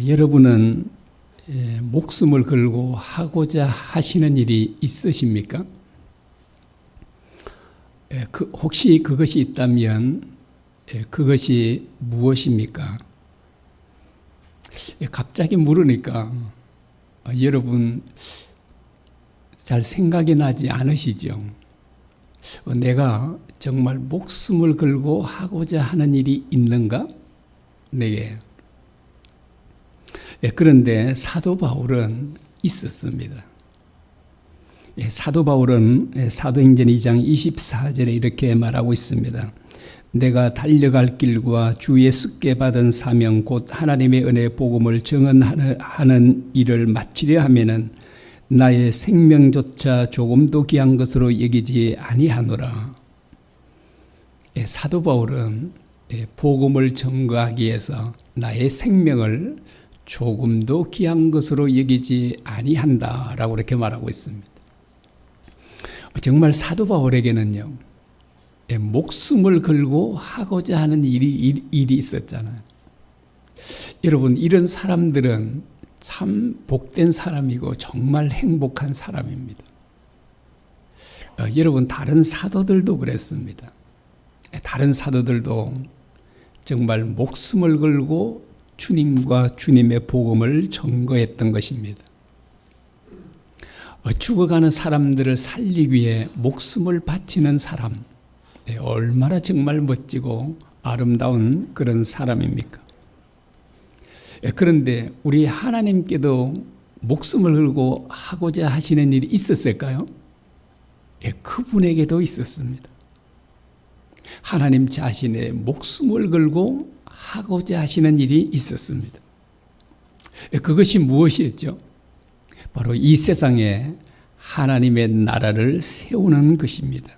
여러분은 목숨을 걸고 하고자 하시는 일이 있으십니까? 혹시 그것이 있다면 그것이 무엇입니까? 갑자기 물으니까 여러분 잘 생각이 나지 않으시죠? 내가 정말 목숨을 걸고 하고자 하는 일이 있는가? 내게. 그런데 사도 바울은 있었습니다. 사도 바울은 사도행전 2장 24절에 이렇게 말하고 있습니다. 내가 달려갈 길과 주 예수께 받은 사명 곧 하나님의 은혜의 복음을 증언하는 일을 마치려 하면은 나의 생명조차 조금도 귀한 것으로 여기지 아니하노라. 사도 바울은 복음을 전거하기 위해서 나의 생명을 조금도 귀한 것으로 여기지 아니한다라고 이렇게 말하고 있습니다. 정말 사도 바울에게는요, 목숨을 걸고 하고자 하는 일이 있었잖아요. 여러분, 이런 사람들은 참 복된 사람이고 정말 행복한 사람입니다. 여러분, 다른 사도들도 그랬습니다. 다른 사도들도 정말 목숨을 걸고 주님과 주님의 복음을 전거했던 것입니다. 죽어가는 사람들을 살리기 위해 목숨을 바치는 사람, 얼마나 정말 멋지고 아름다운 그런 사람입니까? 그런데 우리 하나님께도 목숨을 걸고 하고자 하시는 일이 있었을까요? 그분에게도 있었습니다. 하나님 자신의 목숨을 걸고 하고자 하시는 일이 있었습니다. 그것이 무엇이었죠? 바로 이 세상에 하나님의 나라를 세우는 것입니다.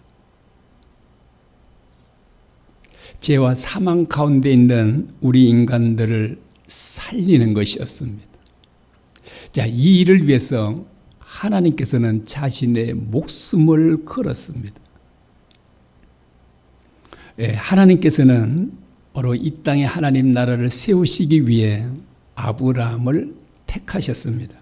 죄와 사망 가운데 있는 우리 인간들을 살리는 것이었습니다. 자, 이 일을 위해서 하나님께서는 자신의 목숨을 걸었습니다. 하나님께서는 바로 이 땅에 하나님 나라를 세우시기 위해 아브라함을 택하셨습니다.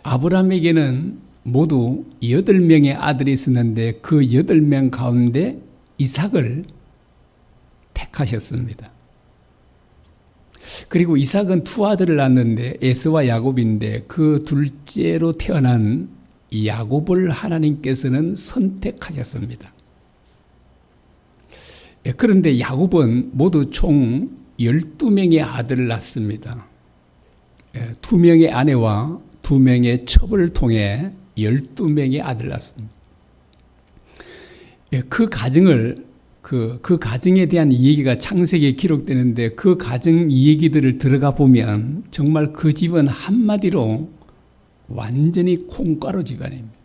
아브라함에게는 모두 8명의 아들이 있었는데 그 8명 가운데 이삭을 택하셨습니다. 그리고 이삭은 두 아들을 낳았는데 에서와 야곱인데 그 둘째로 태어난 야곱을 하나님께서는 선택하셨습니다. 그런데 야곱은 모두 총 12명의 아들을 낳습니다. 2명의 아내와 2명의 첩을 통해 12명의 아들을 낳습니다. 그 가정에 대한 이야기가 창세기에 기록되는데 그 가정 이야기들을 들어가 보면 정말 그 집은 한마디로 완전히 콩가루 집안입니다.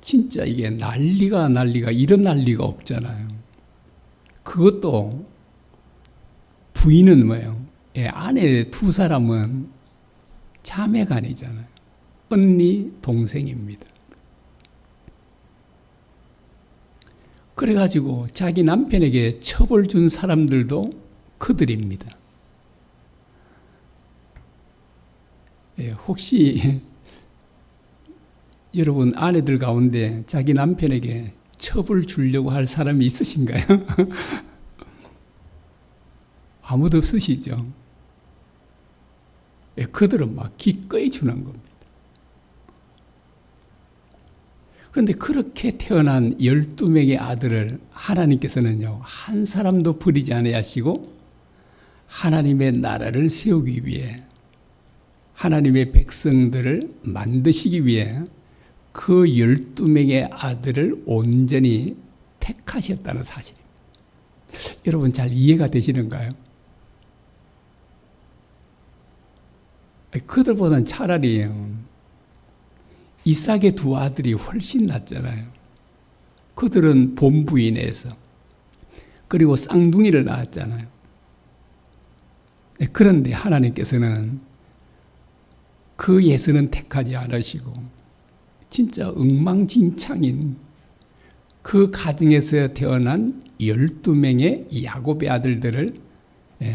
진짜 이게 난리가 일어날 리가 없잖아요. 그것도 부인은 뭐예요? 아내 두 사람은 자매가 아니잖아요. 언니, 동생입니다. 그래가지고 자기 남편에게 첩을 준 사람들도 그들입니다. 혹시 여러분 아내들 가운데 자기 남편에게 첩을 주려고 할 사람이 있으신가요? 아무도 없으시죠? 그들은 막 기꺼이 주는 겁니다. 그런데 그렇게 태어난 12명의 아들을 하나님께서는요, 한 사람도 버리지 아니하시고 하나님의 나라를 세우기 위해 하나님의 백성들을 만드시기 위해 그 12명의 아들을 온전히 택하셨다는 사실입니다. 여러분 잘 이해가 되시는가요? 그들보다는 차라리 이삭의 두 아들이 훨씬 낫잖아요. 그들은 본부인에서 그리고 쌍둥이를 낳았잖아요. 그런데 하나님께서는 그 예수는 택하지 않으시고 진짜 엉망진창인 그 가정에서 태어난 12명의 야곱의 아들들을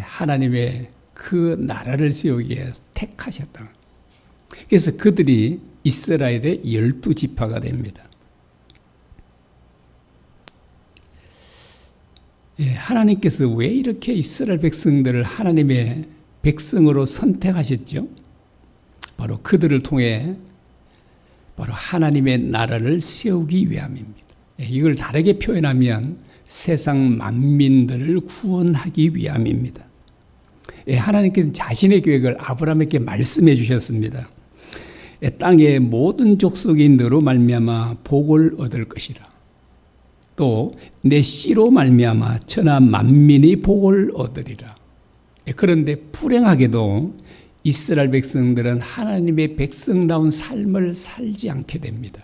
하나님의 그 나라를 세우기 위해서 택하셨다. 그래서 그들이 이스라엘의 12지파가 됩니다. 하나님께서 왜 이렇게 이스라엘 백성들을 하나님의 백성으로 선택하셨죠? 바로 그들을 통해 바로 하나님의 나라를 세우기 위함입니다. 이걸 다르게 표현하면 세상 만민들을 구원하기 위함입니다. 하나님께서는 자신의 계획을 아브라함에게 말씀해 주셨습니다. 땅의 모든 족속이 너로 말미암아 복을 얻을 것이라. 또 내 씨로 말미암아 천하 만민이 복을 얻으리라. 그런데 불행하게도 이스라엘 백성들은 하나님의 백성다운 삶을 살지 않게 됩니다.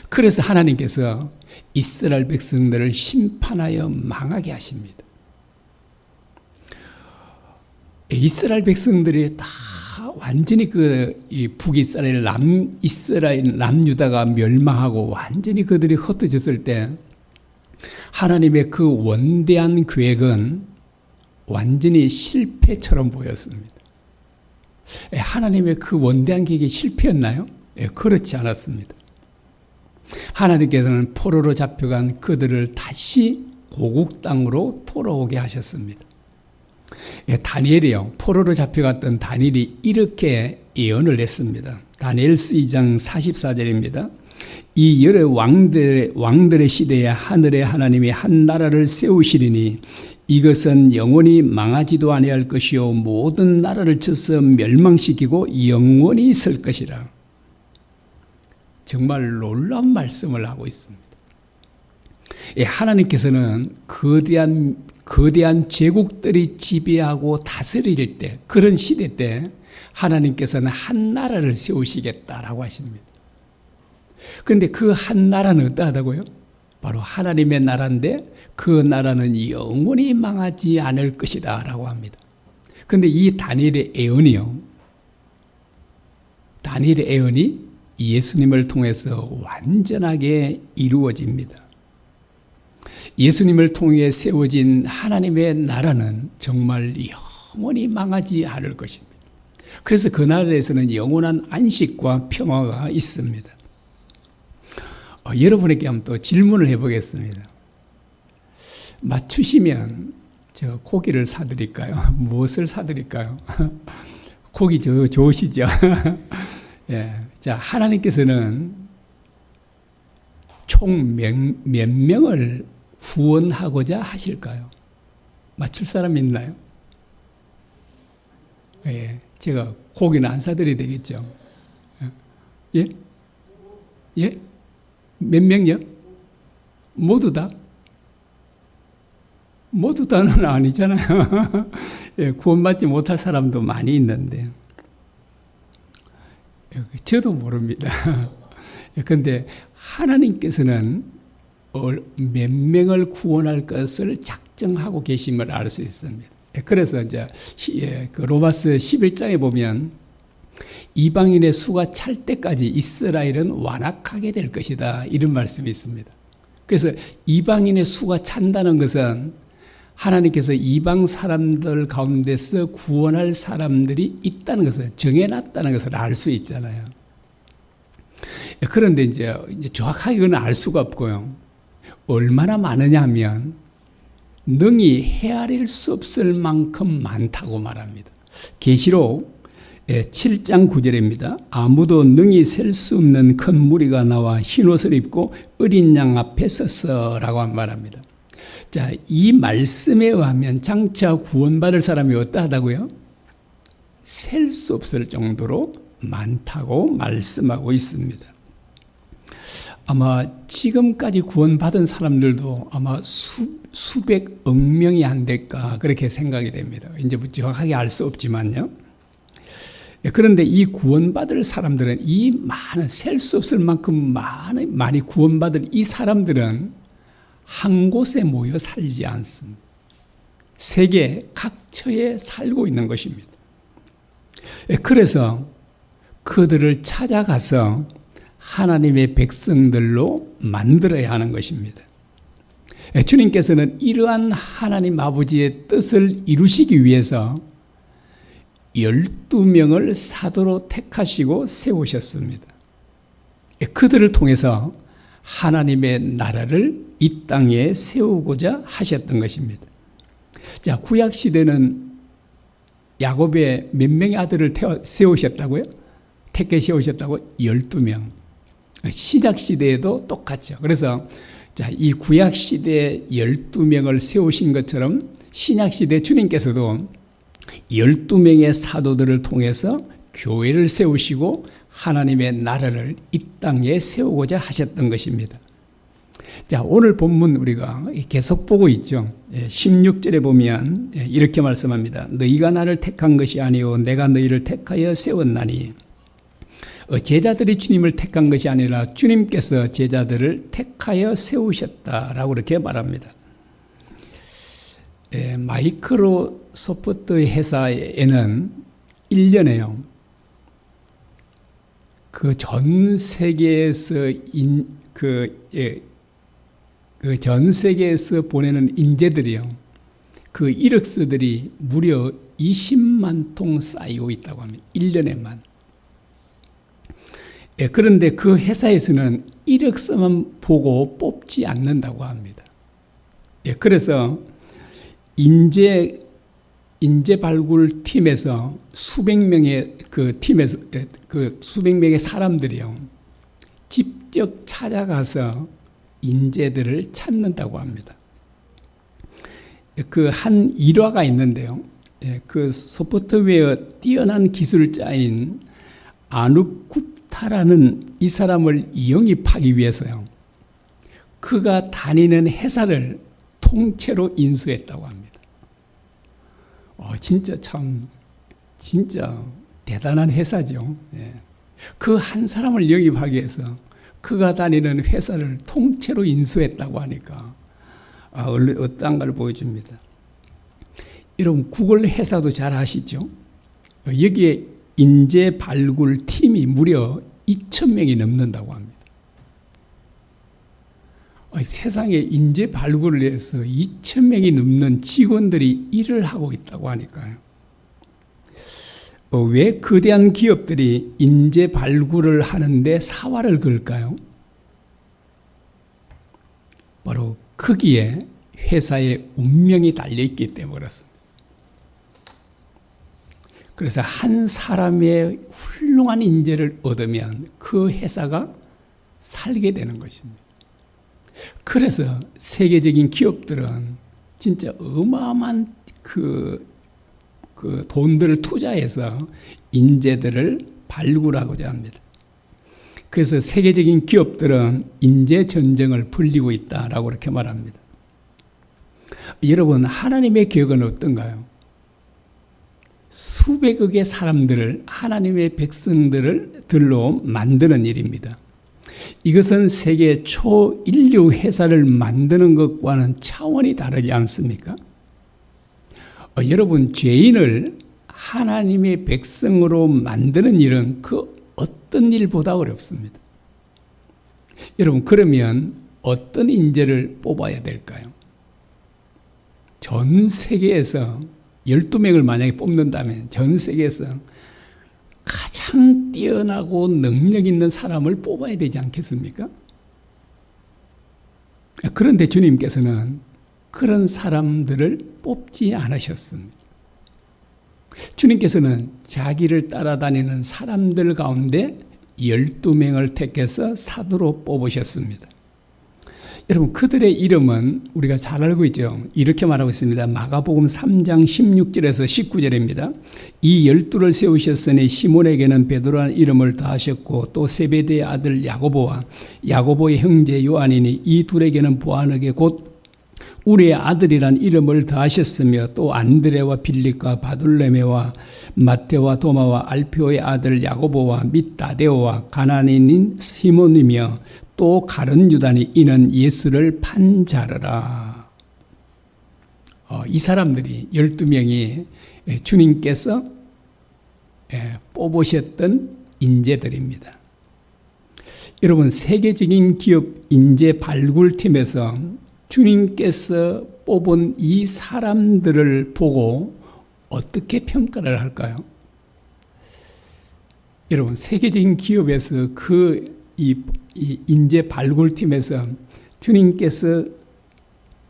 그래서 하나님께서 이스라엘 백성들을 심판하여 망하게 하십니다. 이스라엘 백성들이 다 완전히 이 북이스라엘, 남이스라엘, 남유다가 멸망하고 완전히 그들이 흩어졌을 때 하나님의 그 원대한 계획은 완전히 실패처럼 보였습니다. 하나님의 그 원대한 계획이 실패였나요? 그렇지 않았습니다. 하나님께서는 포로로 잡혀간 그들을 다시 고국 땅으로 돌아오게 하셨습니다. 다니엘이요, 포로로 잡혀갔던 다니엘이 이렇게 예언을 했습니다. 다니엘서 2장 44절입니다. 이 여러 왕들의 시대에 하늘의 하나님이 한 나라를 세우시리니 이것은 영원히 망하지도 아니할 것이요 모든 나라를 쳐서 멸망시키고 영원히 있을 것이라. 정말 놀라운 말씀을 하고 있습니다. 하나님께서는 거대한 제국들이 지배하고 다스릴 때, 그런 시대 때 하나님께서는 한 나라를 세우시겠다라고 하십니다. 그런데 그 한 나라는 어떠하다고요? 바로 하나님의 나라인데 그 나라는 영원히 망하지 않을 것이다 라고 합니다. 그런데 이 다니엘의 예언이요, 다니엘의 예언이 예수님을 통해서 완전하게 이루어집니다. 예수님을 통해 세워진 하나님의 나라는 정말 영원히 망하지 않을 것입니다. 그래서 그 나라에서는 영원한 안식과 평화가 있습니다. 여러분에게 한번 또 질문을 해보겠습니다. 맞추시면 제가 고기를 사드릴까요? 무엇을 사드릴까요? 고기 좋으시죠? 예. 자, 하나님께서는 총 몇 명을 구원하고자 하실까요? 맞출 사람 있나요? 예. 제가 고기는 안 사드려야 되겠죠? 예? 예? 몇 명이요? 모두 다? 모두 다는 아니잖아요. 예, 구원받지 못할 사람도 많이 있는데. 저도 모릅니다. 그런데 하나님께서는 몇 명을 구원할 것을 작정하고 계심을 알 수 있습니다. 그래서 이제 그 로마서 11장에 보면 이방인의 수가 찰 때까지 이스라엘은 완악하게 될 것이다, 이런 말씀이 있습니다. 그래서 이방인의 수가 찬다는 것은 하나님께서 이방 사람들 가운데서 구원할 사람들이 있다는 것을 정해놨다는 것을 알 수 있잖아요. 그런데 이제 정확하게 그건 알 수가 없고요. 얼마나 많으냐 하면 능히 헤아릴 수 없을 만큼 많다고 말합니다. 계시록 7장 9절입니다. 아무도 능히 셀 수 없는 큰 무리가 나와 흰옷을 입고 어린 양 앞에 섰어라고 말합니다. 자, 이 말씀에 의하면 장차 구원받을 사람이 어떠하다고요? 셀 수 없을 정도로 많다고 말씀하고 있습니다. 아마 지금까지 구원받은 사람들도 아마 수백억 명이 안 될까, 그렇게 생각이 됩니다. 이제 정확하게 알 수 없지만요. 그런데 이 구원받을 사람들은, 이 많은, 셀 수 없을 만큼 많이 구원받을 이 사람들은 한 곳에 모여 살지 않습니다. 세계 각처에 살고 있는 것입니다. 그래서 그들을 찾아가서 하나님의 백성들로 만들어야 하는 것입니다. 주님께서는 이러한 하나님 아버지의 뜻을 이루시기 위해서 12명을 사도로 택하시고 세우셨습니다. 그들을 통해서 하나님의 나라를 이 땅에 세우고자 하셨던 것입니다. 자, 구약 시대는 야곱의 몇 명의 아들을 세우셨다고요? 택해 세우셨다고? 12명. 신약 시대에도 똑같죠. 그래서 자, 이 구약 시대에 12명을 세우신 것처럼 신약 시대 주님께서도 12명의 사도들을 통해서 교회를 세우시고 하나님의 나라를 이 땅에 세우고자 하셨던 것입니다. 자, 오늘 본문 우리가 계속 보고 있죠. 16절에 보면 이렇게 말씀합니다. 너희가 나를 택한 것이 아니요 내가 너희를 택하여 세웠나니. 제자들이 주님을 택한 것이 아니라 주님께서 제자들을 택하여 세우셨다라고 이렇게 말합니다. 마이크로소프트 회사에는 1년에요. 그 전 세계에서 전 세계에서 보내는 인재들이요. 그 이력서들이 무려 20만 통 쌓이고 있다고 합니다. 1년에만. 그런데 그 회사에서는 이력서만 보고 뽑지 않는다고 합니다. 그래서 인재 발굴 팀에서 수백 명의 수백 명의 사람들이요. 직접 찾아가서 인재들을 찾는다고 합니다. 그 한 일화가 있는데요. 그 소프트웨어 뛰어난 기술자인 아눕 굽타라는 이 사람을 영입하기 위해서요. 그가 다니는 회사를 통째로 인수했다고 합니다. 진짜 대단한 회사죠. 그 한 사람을 영입하기 위해서 그가 다니는 회사를 통째로 인수했다고 하니까 어떤가를 보여줍니다. 여러분 구글 회사도 잘 아시죠? 여기에 인재 발굴 팀이 무려 2,000명이 넘는다고 합니다. 세상에 인재 발굴을 위해서 2,000명이 넘는 직원들이 일을 하고 있다고 하니까요. 왜 거대한 기업들이 인재 발굴을 하는데 사활을 걸까요? 바로 거기에 회사의 운명이 달려있기 때문에 그렇습니다. 그래서 한 사람의 훌륭한 인재를 얻으면 그 회사가 살게 되는 것입니다. 그래서 세계적인 기업들은 진짜 어마어마한 그 돈들을 투자해서 인재들을 발굴하고자 합니다. 그래서 세계적인 기업들은 인재 전쟁을 벌이고 있다라고 이렇게 말합니다. 여러분, 하나님의 계획은 어떤가요? 수백억의 사람들을 하나님의 백성들로 만드는 일입니다. 이것은 세계 초인류 회사를 만드는 것과는 차원이 다르지 않습니까? 여러분, 죄인을 하나님의 백성으로 만드는 일은 그 어떤 일보다 어렵습니다. 여러분, 그러면 어떤 인재를 뽑아야 될까요? 전 세계에서 12명을 만약에 뽑는다면 전 세계에서 가장 뛰어나고 능력 있는 사람을 뽑아야 되지 않겠습니까? 그런데 주님께서는 그런 사람들을 뽑지 않으셨습니다. 주님께서는 자기를 따라다니는 사람들 가운데 12명을 택해서 사도로 뽑으셨습니다. 여러분, 그들의 이름은 우리가 잘 알고 있죠. 이렇게 말하고 있습니다. 마가복음 3장 16절에서 19절입니다. 이 12를 세우셨으니 시몬에게는 베드로라는 이름을 더하셨고 또 세베대의 아들 야고보와 야고보의 형제 요한이니 이 둘에게는 보아너게 곧 우리의 아들이란 이름을 더하셨으며 또 안드레와 빌립과 바돌레메와 마테와 도마와 알페오의 아들 야고보와 및 다데오와 가나안인 시몬이며 또 가룟 유다니 이는 예수를 판 자르라. 이 사람들이 12명이 주님께서 뽑으셨던 인재들입니다. 여러분, 세계적인 기업 인재 발굴팀에서 주님께서 뽑은 이 사람들을 보고 어떻게 평가를 할까요? 여러분, 세계적인 기업에서 이 인재 발굴팀에서 주님께서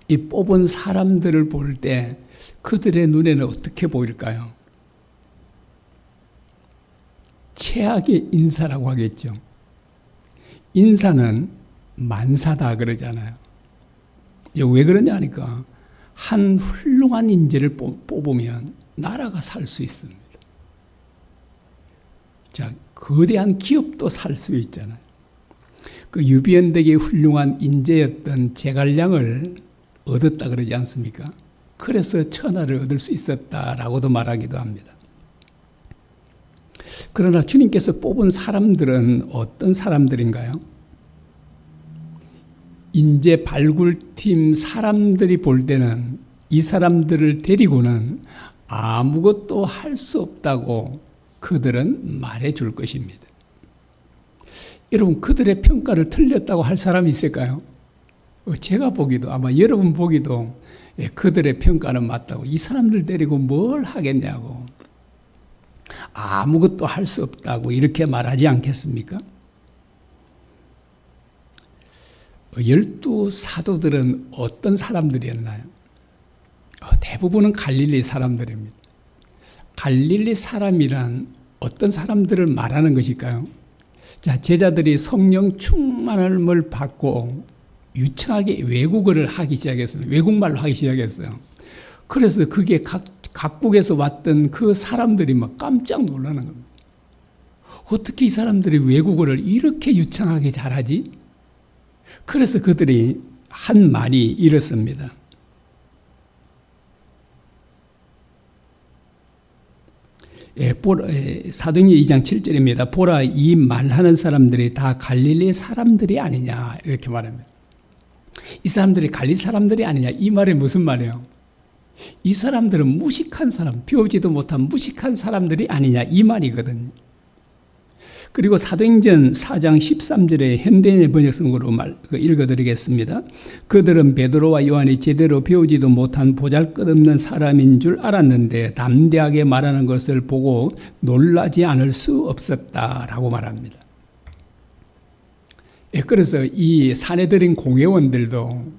이 뽑은 사람들을 볼 때 그들의 눈에는 어떻게 보일까요? 최악의 인사라고 하겠죠. 인사는 만사다 그러잖아요. 왜 그러냐 하니까 한 훌륭한 인재를 뽑으면 나라가 살 수 있습니다. 자, 거대한 기업도 살 수 있잖아요. 그 유비엔덱의 훌륭한 인재였던 제갈량을 얻었다 그러지 않습니까? 그래서 천하를 얻을 수 있었다라고도 말하기도 합니다. 그러나 주님께서 뽑은 사람들은 어떤 사람들인가요? 인재 발굴팀 사람들이 볼 때는 이 사람들을 데리고는 아무것도 할 수 없다고 그들은 말해 줄 것입니다. 여러분, 그들의 평가를 틀렸다고 할 사람이 있을까요? 제가 보기도, 아마 여러분 보기도 그들의 평가는 맞다고. 이 사람들 데리고 뭘 하겠냐고. 아무것도 할 수 없다고 이렇게 말하지 않겠습니까? 12 사도들은 어떤 사람들이었나요? 대부분은 갈릴리 사람들입니다. 갈릴리 사람이란 어떤 사람들을 말하는 것일까요? 자, 제자들이 성령 충만함을 받고 유창하게 외국어를 하기 시작했어요. 외국말로 하기 시작했어요. 그래서 그게 각국에서 왔던 그 사람들이 막 깜짝 놀라는 겁니다. 어떻게 이 사람들이 외국어를 이렇게 유창하게 잘하지? 그래서 그들이 한 말이 이렇습니다. 사도행전 2장 7절입니다. 보라, 이 말하는 사람들이 다 갈릴리 사람들이 아니냐, 이렇게 말합니다. 이 사람들이 갈릴리 사람들이 아니냐, 이 말이 무슨 말이에요? 이 사람들은 무식한 사람, 배우지도 못한 무식한 사람들이 아니냐, 이 말이거든요. 그리고 사도행전 4장 13절에 현대인의 번역성으로 읽어드리겠습니다. 그들은 베드로와 요한이 제대로 배우지도 못한 보잘것없는 사람인 줄 알았는데 담대하게 말하는 것을 보고 놀라지 않을 수 없었다라고 말합니다. 그래서 이 사내들인 공회원들도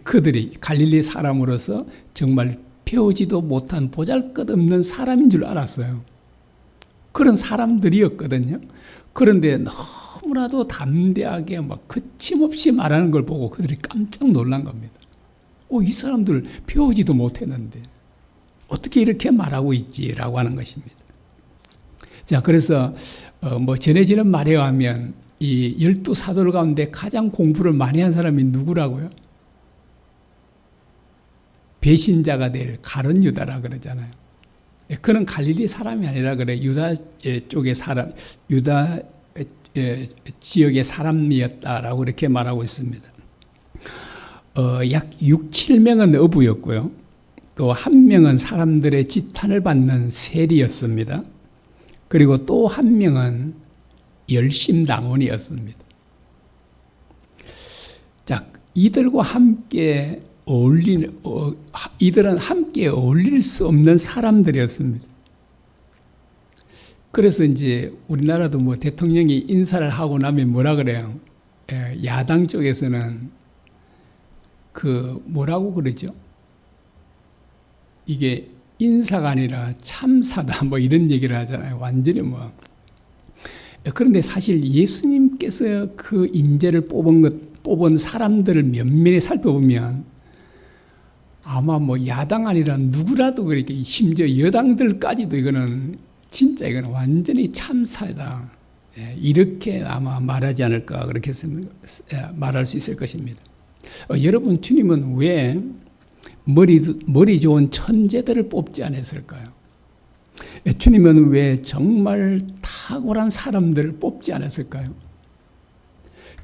그들이 갈릴리 사람으로서 정말 배우지도 못한 보잘것없는 사람인 줄 알았어요. 그런 사람들이었거든요. 그런데 너무나도 담대하게 막 거침없이 말하는 걸 보고 그들이 깜짝 놀란 겁니다. 이 사람들 배우지도 못했는데 어떻게 이렇게 말하고 있지라고 하는 것입니다. 자, 그래서 전해지는 말에 의하면 이 12 사도들 가운데 가장 공부를 많이 한 사람이 누구라고요? 배신자가 될 가룟 유다라 그러잖아요. 그는 갈릴리 사람이 아니라 그래. 유다 쪽의 사람, 유다 지역의 사람이었다라고 이렇게 말하고 있습니다. 약 6, 7명은 어부였고요. 또 한 명은 사람들의 지탄을 받는 세리였습니다. 그리고 또 한 명은 열심당원이었습니다. 자, 이들과 함께 이들은 함께 어울릴 수 없는 사람들이었습니다. 그래서 이제 우리나라도 대통령이 인사를 하고 나면 뭐라 그래요? 야당 쪽에서는 뭐라고 그러죠? 이게 인사가 아니라 참사다 이런 얘기를 하잖아요. 완전히 그런데 사실 예수님께서 그 인재를 뽑은 사람들을 면밀히 살펴보면 아마 야당 아니라 누구라도 그렇게 심지어 여당들까지도 이거는 완전히 참사다. 이렇게 아마 말하지 않을까 그렇게 말할 수 있을 것입니다. 여러분, 주님은 왜 머리 좋은 천재들을 뽑지 않았을까요? 주님은 왜 정말 탁월한 사람들을 뽑지 않았을까요?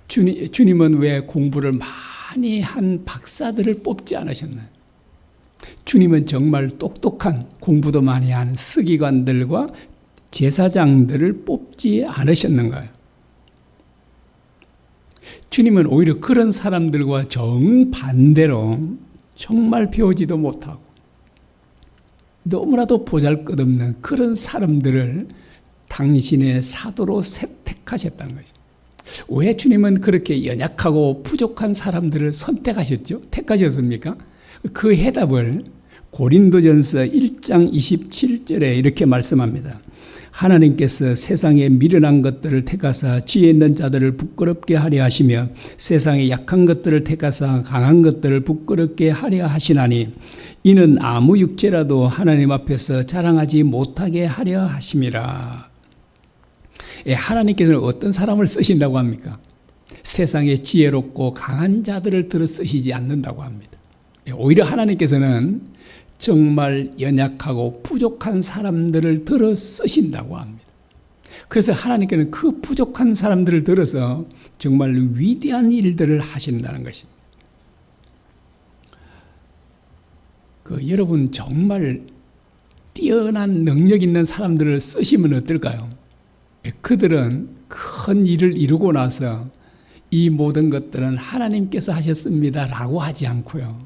주님은 왜 공부를 많이 한 박사들을 뽑지 않으셨나요? 주님은 정말 똑똑한 공부도 많이 한 서기관들과 제사장들을 뽑지 않으셨는가요? 주님은 오히려 그런 사람들과 정반대로 정말 배우지도 못하고 너무나도 보잘것없는 그런 사람들을 당신의 사도로 선택하셨다는 거죠. 왜 주님은 그렇게 연약하고 부족한 사람들을 선택하셨죠? 택하셨습니까? 그 해답을 고린도전서 1장 27절에 이렇게 말씀합니다. 하나님께서 세상에 미련한 것들을 택하사 지혜 있는 자들을 부끄럽게 하려 하시며 세상에 약한 것들을 택하사 강한 것들을 부끄럽게 하려 하시나니 이는 아무 육체라도 하나님 앞에서 자랑하지 못하게 하려 하심이라. 하나님께서는 어떤 사람을 쓰신다고 합니까? 세상에 지혜롭고 강한 자들을 들어 쓰시지 않는다고 합니다. 오히려 하나님께서는 정말 연약하고 부족한 사람들을 들어 쓰신다고 합니다. 그래서 하나님께는 그 부족한 사람들을 들어서 정말 위대한 일들을 하신다는 것입니다. 여러분 정말 뛰어난 능력 있는 사람들을 쓰시면 어떨까요? 그들은 큰 일을 이루고 나서 이 모든 것들은 하나님께서 하셨습니다 라고 하지 않고요.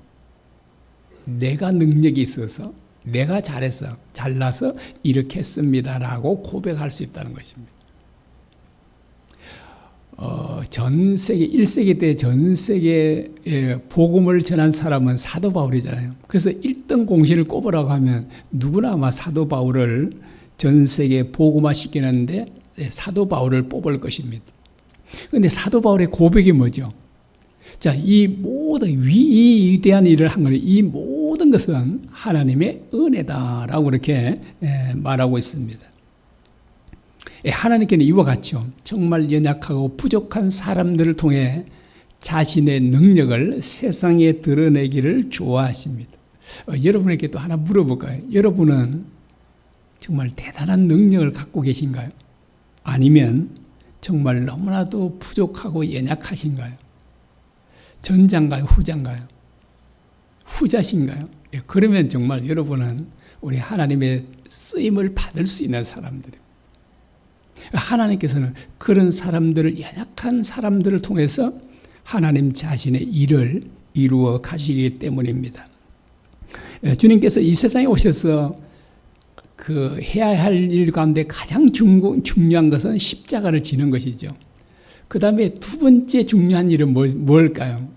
내가 능력이 있어서 내가 잘해서 잘나서 이렇게 했습니다 라고 고백할 수 있다는 것입니다. 전 세계 1세기 때 전 세계에 복음을 전한 사람은 사도 바울이잖아요. 그래서 1등 공신을 꼽으라고 하면 누구나 아마 사도 바울을 전 세계에 복음화 시키는데 사도 바울을 뽑을 것입니다. 그런데 사도 바울의 고백이 뭐죠? 자, 이 모든 위대한 일을 한 거는 이 모든 것은 하나님의 은혜다라고 이렇게 말하고 있습니다. 하나님께는 이와 같죠. 정말 연약하고 부족한 사람들을 통해 자신의 능력을 세상에 드러내기를 좋아하십니다. 여러분에게 또 하나 물어볼까요? 여러분은 정말 대단한 능력을 갖고 계신가요? 아니면 정말 너무나도 부족하고 연약하신가요? 전자인가요? 후자인가요? 후자신가요? 그러면 정말 여러분은 우리 하나님의 쓰임을 받을 수 있는 사람들입니다. 하나님께서는 그런 사람들을, 연약한 사람들을 통해서 하나님 자신의 일을 이루어 가시기 때문입니다. 주님께서 이 세상에 오셔서 해야 할 일 가운데 가장 중요한 것은 십자가를 지는 것이죠. 그 다음에 두 번째 중요한 일은 뭘까요?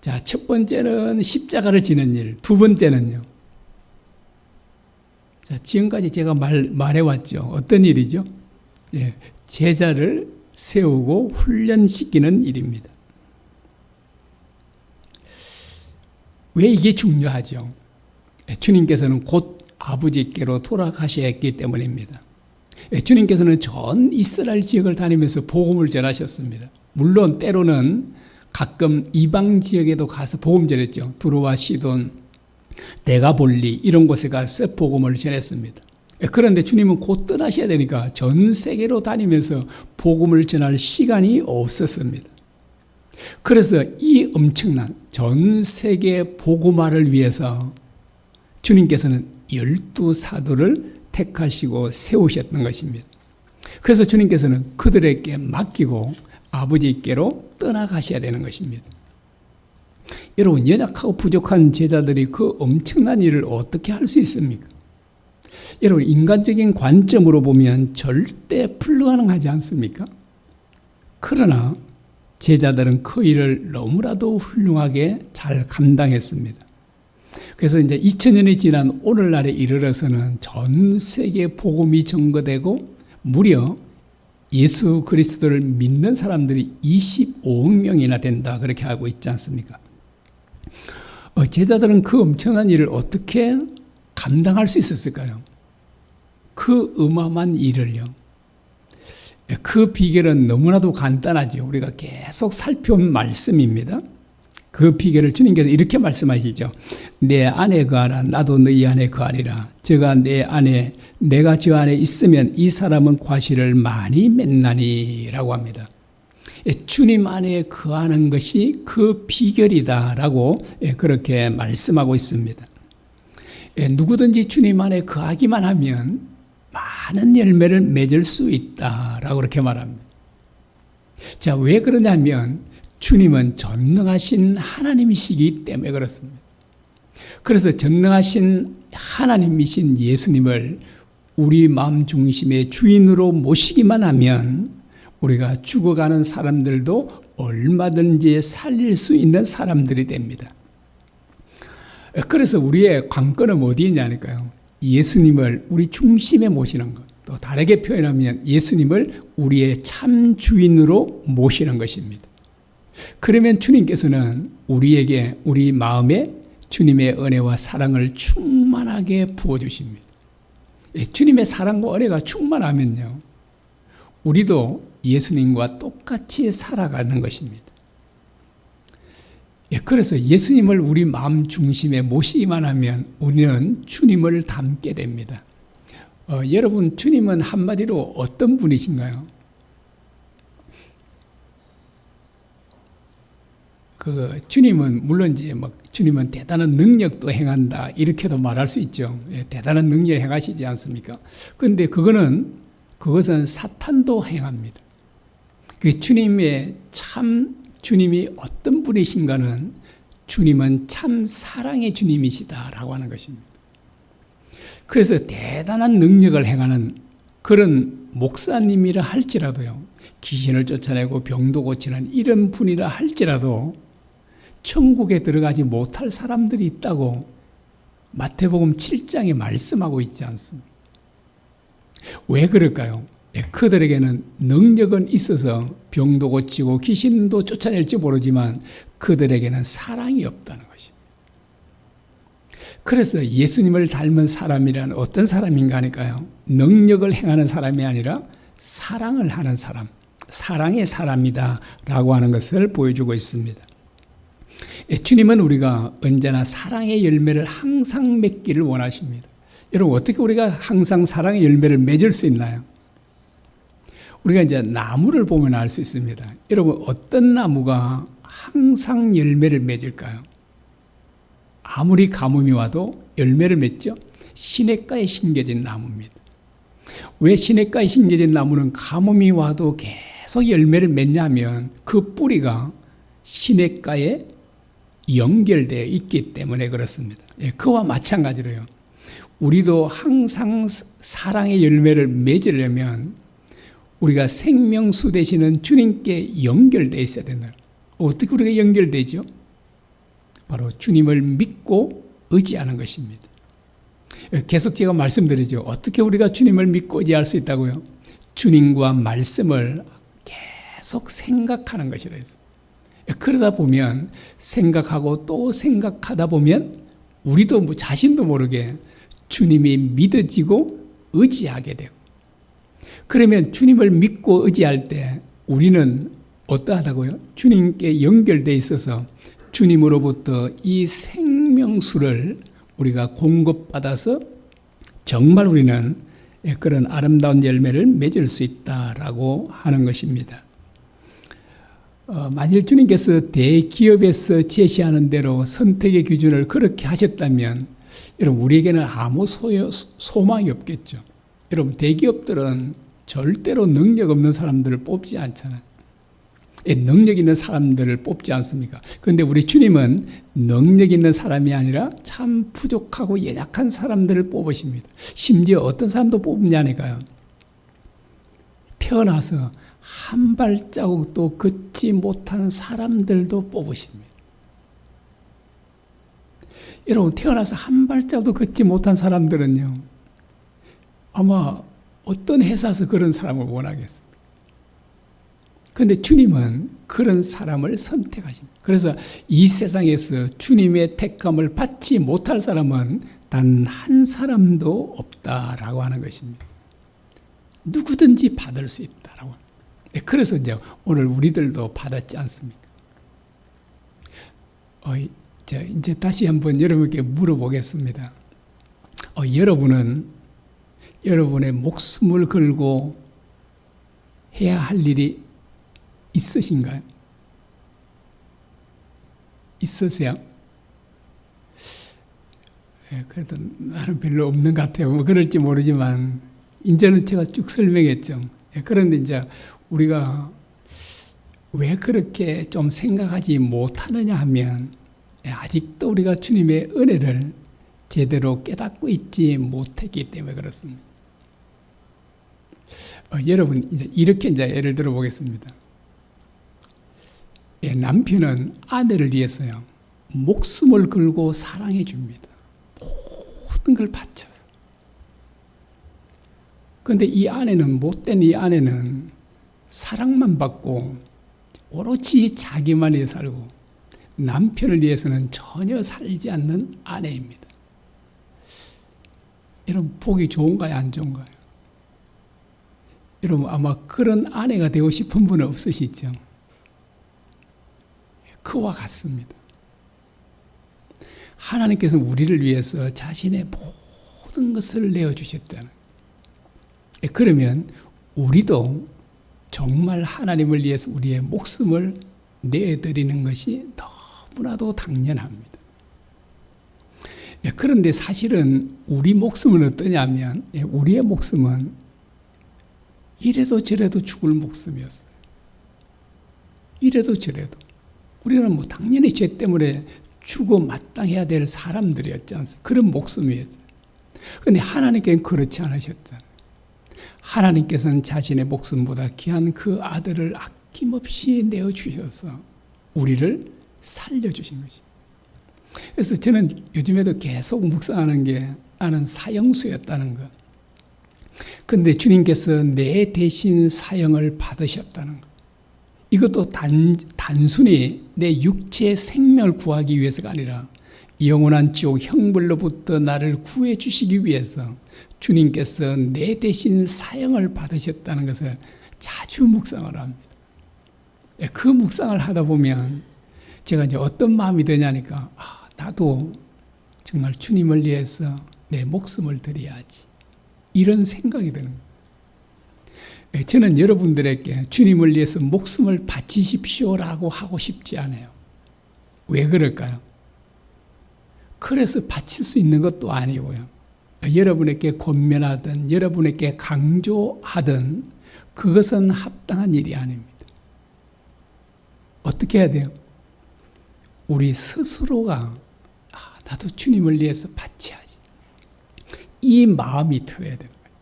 자, 첫 번째는 십자가를 지는 일, 두 번째는요. 자, 지금까지 제가 말해왔죠. 어떤 일이죠? 제자를 세우고 훈련시키는 일입니다. 왜 이게 중요하죠? 주님께서는 곧 아버지께로 돌아가셔야 했기 때문입니다. 주님께서는 전 이스라엘 지역을 다니면서 복음을 전하셨습니다. 물론 때로는 가끔 이방 지역에도 가서 복음 전했죠. 두로와 시돈, 데가볼리 이런 곳에 가서 복음을 전했습니다. 그런데 주님은 곧 떠나셔야 되니까 전 세계로 다니면서 복음을 전할 시간이 없었습니다. 그래서 이 엄청난 전 세계 복음화를 위해서 주님께서는 12사도를 택하시고 세우셨던 것입니다. 그래서 주님께서는 그들에게 맡기고 아버지께로 떠나가셔야 되는 것입니다. 여러분, 연약하고 부족한 제자들이 그 엄청난 일을 어떻게 할 수 있습니까? 여러분, 인간적인 관점으로 보면 절대 불가능하지 않습니까? 그러나 제자들은 그 일을 너무나도 훌륭하게 잘 감당했습니다. 그래서 이제 2000년이 지난 오늘날에 이르러서는 전 세계 복음이 전거되고 무려 예수 그리스도를 믿는 사람들이 25억 명이나 된다 그렇게 알고 있지 않습니까? 제자들은 그 엄청난 일을 어떻게 감당할 수 있었을까요? 그 어마어마한 일을요. 그 비결은 너무나도 간단하죠. 우리가 계속 살펴온 말씀입니다. 그 비결을 주님께서 이렇게 말씀하시죠. 내 안에 거하라 나도 너희 안에 거하리라. 저가 내 안에 내가 저 안에 있으면 이 사람은 과실을 많이 맺나니 라고 합니다. 주님 안에 거하는 것이 그 비결이다라고 그렇게 말씀하고 있습니다. 누구든지 주님 안에 거하기만 하면 많은 열매를 맺을 수 있다라고 그렇게 말합니다. 자, 왜 그러냐면 주님은 전능하신 하나님이시기 때문에 그렇습니다. 그래서 전능하신 하나님이신 예수님을 우리 마음 중심의 주인으로 모시기만 하면 우리가 죽어가는 사람들도 얼마든지 살릴 수 있는 사람들이 됩니다. 그래서 우리의 관건은 어디에 있냐니까요. 예수님을 우리 중심에 모시는 것. 또 다르게 표현하면 예수님을 우리의 참 주인으로 모시는 것입니다. 그러면 주님께서는 우리에게 우리 마음에 주님의 은혜와 사랑을 충만하게 부어주십니다. 주님의 사랑과 은혜가 충만하면요, 우리도 예수님과 똑같이 살아가는 것입니다. 그래서 예수님을 우리 마음 중심에 모시기만 하면 우리는 주님을 닮게 됩니다. 여러분, 주님은 한마디로 어떤 분이신가요? 주님은 물론 이제 주님은 대단한 능력도 행한다 이렇게도 말할 수 있죠. 대단한 능력을 행하시지 않습니까? 그런데 그것은 사탄도 행합니다. 주님이 어떤 분이신가는 주님은 참 사랑의 주님이시다라고 하는 것입니다. 그래서 대단한 능력을 행하는 그런 목사님이라 할지라도요, 귀신을 쫓아내고 병도 고치는 이런 분이라 할지라도 천국에 들어가지 못할 사람들이 있다고 마태복음 7장에 말씀하고 있지 않습니까? 왜 그럴까요? 그들에게는 능력은 있어서 병도 고치고 귀신도 쫓아낼지 모르지만 그들에게는 사랑이 없다는 것입니다. 그래서 예수님을 닮은 사람이란 어떤 사람인가 하니까요, 능력을 행하는 사람이 아니라 사랑을 하는 사람, 사랑의 사람이다 라고 하는 것을 보여주고 있습니다. 주님은 우리가 언제나 사랑의 열매를 항상 맺기를 원하십니다. 여러분, 어떻게 우리가 항상 사랑의 열매를 맺을 수 있나요? 우리가 이제 나무를 보면 알 수 있습니다. 여러분, 어떤 나무가 항상 열매를 맺을까요? 아무리 가뭄이 와도 열매를 맺죠? 시냇가에 심겨진 나무입니다. 왜 시냇가에 심겨진 나무는 가뭄이 와도 계속 열매를 맺냐면 그 뿌리가 시냇가에 연결되어 있기 때문에 그렇습니다. 그와 마찬가지로요, 우리도 항상 사랑의 열매를 맺으려면 우리가 생명수 되시는 주님께 연결되어 있어야 된다. 어떻게 우리가 연결되죠? 바로 주님을 믿고 의지하는 것입니다. 계속 제가 말씀드리죠. 어떻게 우리가 주님을 믿고 의지할 수 있다고요? 주님과 말씀을 계속 생각하는 것이라 했어요. 그러다 보면 생각하고 또 생각하다 보면 우리도 자신도 모르게 주님이 믿어지고 의지하게 돼요. 그러면 주님을 믿고 의지할 때 우리는 어떠하다고요? 주님께 연결되어 있어서 주님으로부터 이 생명수를 우리가 공급받아서 정말 우리는 그런 아름다운 열매를 맺을 수 있다라고 하는 것입니다. 만일 주님께서 대기업에서 제시하는 대로 선택의 기준을 그렇게 하셨다면 여러분, 우리에게는 아무 소망이 없겠죠. 여러분, 대기업들은 절대로 능력 없는 사람들을 뽑지 않잖아요. 능력 있는 사람들을 뽑지 않습니까? 그런데 우리 주님은 능력 있는 사람이 아니라 참 부족하고 연약한 사람들을 뽑으십니다. 심지어 어떤 사람도 뽑냐니까요, 태어나서 한 발자국도 걷지 못한 사람들도 뽑으십니다. 여러분, 태어나서 한 발자국도 걷지 못한 사람들은요, 아마 어떤 회사에서 그런 사람을 원하겠습니까? 그런데 주님은 그런 사람을 선택하십니다. 그래서 이 세상에서 주님의 택함을 받지 못할 사람은 단 한 사람도 없다라고 하는 것입니다. 누구든지 받을 수 있다라고. 그래서 이제 오늘 우리들도 받았지 않습니까? 이제 다시 한번 여러분께 물어보겠습니다. 여러분은 여러분의 목숨을 걸고 해야 할 일이 있으신가요? 있으세요? 그래도 나는 별로 없는 것 같아요. 뭐 그럴지 모르지만 이제는 제가 쭉 설명했죠. 그런데 이제 우리가 왜 그렇게 좀 생각하지 못하느냐 하면 아직도 우리가 주님의 은혜를 제대로 깨닫고 있지 못했기 때문에 그렇습니다. 여러분 이렇게 예를 들어 보겠습니다. 남편은 아내를 위해서요 목숨을 걸고 사랑해 줍니다. 모든 걸 바쳐서. 그런데 이 아내는, 못된 이 아내는 사랑만 받고 오로지 자기만 위해 살고 남편을 위해서는 전혀 살지 않는 아내입니다. 여러분 보기 좋은가요, 안 좋은가요? 여러분 아마 그런 아내가 되고 싶은 분은 없으시죠? 그와 같습니다. 하나님께서는 우리를 위해서 자신의 모든 것을 내어주셨잖아요. 그러면 우리도 정말 하나님을 위해서 우리의 목숨을 내드리는 것이 너무나도 당연합니다. 그런데 사실은 우리 목숨은 어떠냐면 우리의 목숨은 이래도 저래도 죽을 목숨이었어요. 이래도 저래도. 우리는 당연히 죄 때문에 죽어 마땅해야 될 사람들이었지 않습니까? 그런 목숨이었어요. 그런데 하나님께는 그렇지 않으셨잖아요. 하나님께서는 자신의 목숨보다 귀한 그 아들을 아낌없이 내어주셔서 우리를 살려주신 것입니다. 그래서 저는 요즘에도 계속 묵상하는 게 나는 사형수였다는 것. 그런데 주님께서 내 대신 사형을 받으셨다는 것. 이것도 단순히 내 육체의 생명을 구하기 위해서가 아니라 영원한 지옥 형벌로부터 나를 구해 주시기 위해서 주님께서 내 대신 사형을 받으셨다는 것을 자주 묵상을 합니다. 그 묵상을 하다 보면 제가 이제 어떤 마음이 드냐니까 나도 정말 주님을 위해서 내 목숨을 드려야지 이런 생각이 드는 거예요. 저는 여러분들에게 주님을 위해서 목숨을 바치십시오라고 하고 싶지 않아요. 왜 그럴까요? 그래서 바칠 수 있는 것도 아니고요. 여러분에게 권면하든 여러분에게 강조하든 그것은 합당한 일이 아닙니다. 어떻게 해야 돼요? 우리 스스로가 나도 주님을 위해서 바쳐야지. 이 마음이 들어야 되는 거예요.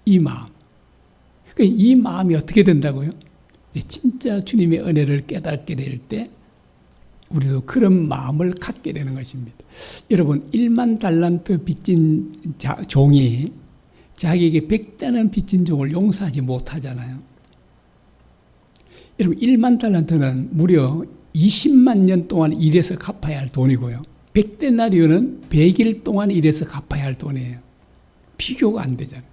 이 마음. 이 마음이 어떻게 된다고요? 진짜 주님의 은혜를 깨닫게 될 때 우리도 그런 마음을 갖게 되는 것입니다. 여러분 1만 달란트 빚진 종이 자기에게 100대는 빚진 종을 용서하지 못하잖아요. 여러분 1만 달란트는 무려 20만 년 동안 일해서 갚아야 할 돈이고요. 100데나리온은 100일 동안 일해서 갚아야 할 돈이에요. 비교가 안 되잖아요.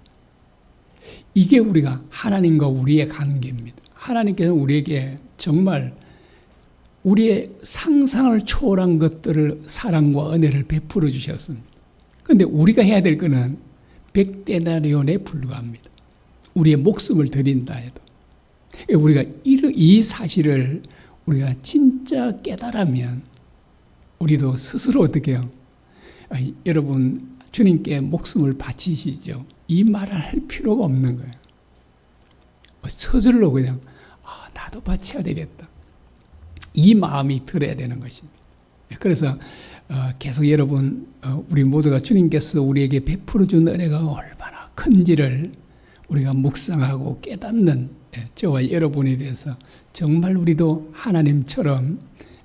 이게 우리가 하나님과 우리의 관계입니다. 하나님께서 우리에게 정말 우리의 상상을 초월한 것들을 사랑과 은혜를 베풀어 주셨습니다. 그런데 우리가 해야 될 것은 100데나리온에 불과합니다. 우리의 목숨을 드린다 해도. 우리가 이 사실을 우리가 진짜 깨달으면 우리도 스스로 어떻게 해요? 여러분 주님께 목숨을 바치시죠. 이 말을 할 필요가 없는 거예요. 서술로 그냥 나도 바쳐야 되겠다. 이 마음이 들어야 되는 것입니다. 그래서 계속 여러분 우리 모두가 주님께서 우리에게 베풀어 준 은혜가 얼마나 큰지를 우리가 묵상하고 깨닫는 저와 여러분에 대해서 정말 우리도 하나님처럼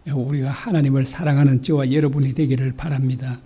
우리가 하나님을 사랑하는 저와 여러분이 되기를 바랍니다.